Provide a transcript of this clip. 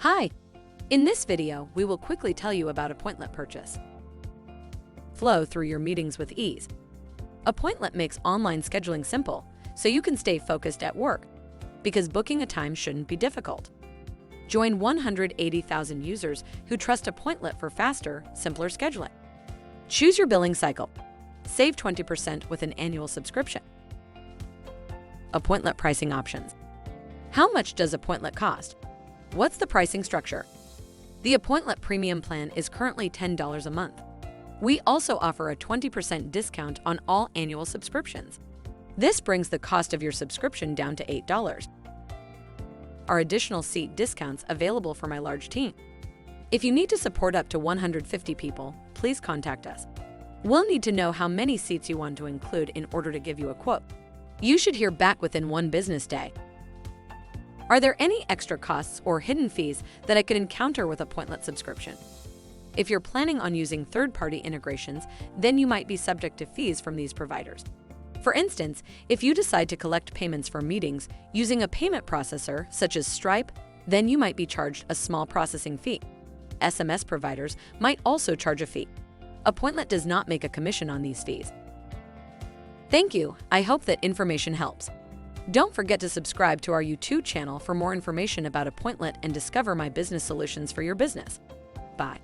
Hi! In this video, we will quickly tell you about Appointlet Purchase. Flow through your meetings with ease. Appointlet makes online scheduling simple, so you can stay focused at work, because booking a time shouldn't be difficult. Join 180,000 users who trust Appointlet for faster, simpler scheduling. Choose your billing cycle. Save 20% with an annual subscription. Appointlet pricing options. How much does Appointlet cost? What's the pricing structure? The Appointlet Premium plan is currently $10 a month. We also offer a 20% discount on all annual subscriptions. This brings the cost of your subscription down to $8. Are additional seat discounts available for my large team? If you need to support up to 150 people, please contact us. We'll need to know how many seats you want to include in order to give you a quote. You should hear back within 1 business day. Are there any extra costs or hidden fees that I could encounter with Appointlet subscription? If you're planning on using third-party integrations, then you might be subject to fees from these providers. For instance, if you decide to collect payments for meetings using a payment processor such as Stripe, then you might be charged a small processing fee. SMS providers might also charge a fee. Appointlet does not make a commission on these fees. Thank you. I hope that information helps. Don't forget to subscribe to our YouTube channel for more information about Appointlet and discover my business solutions for your business. Bye.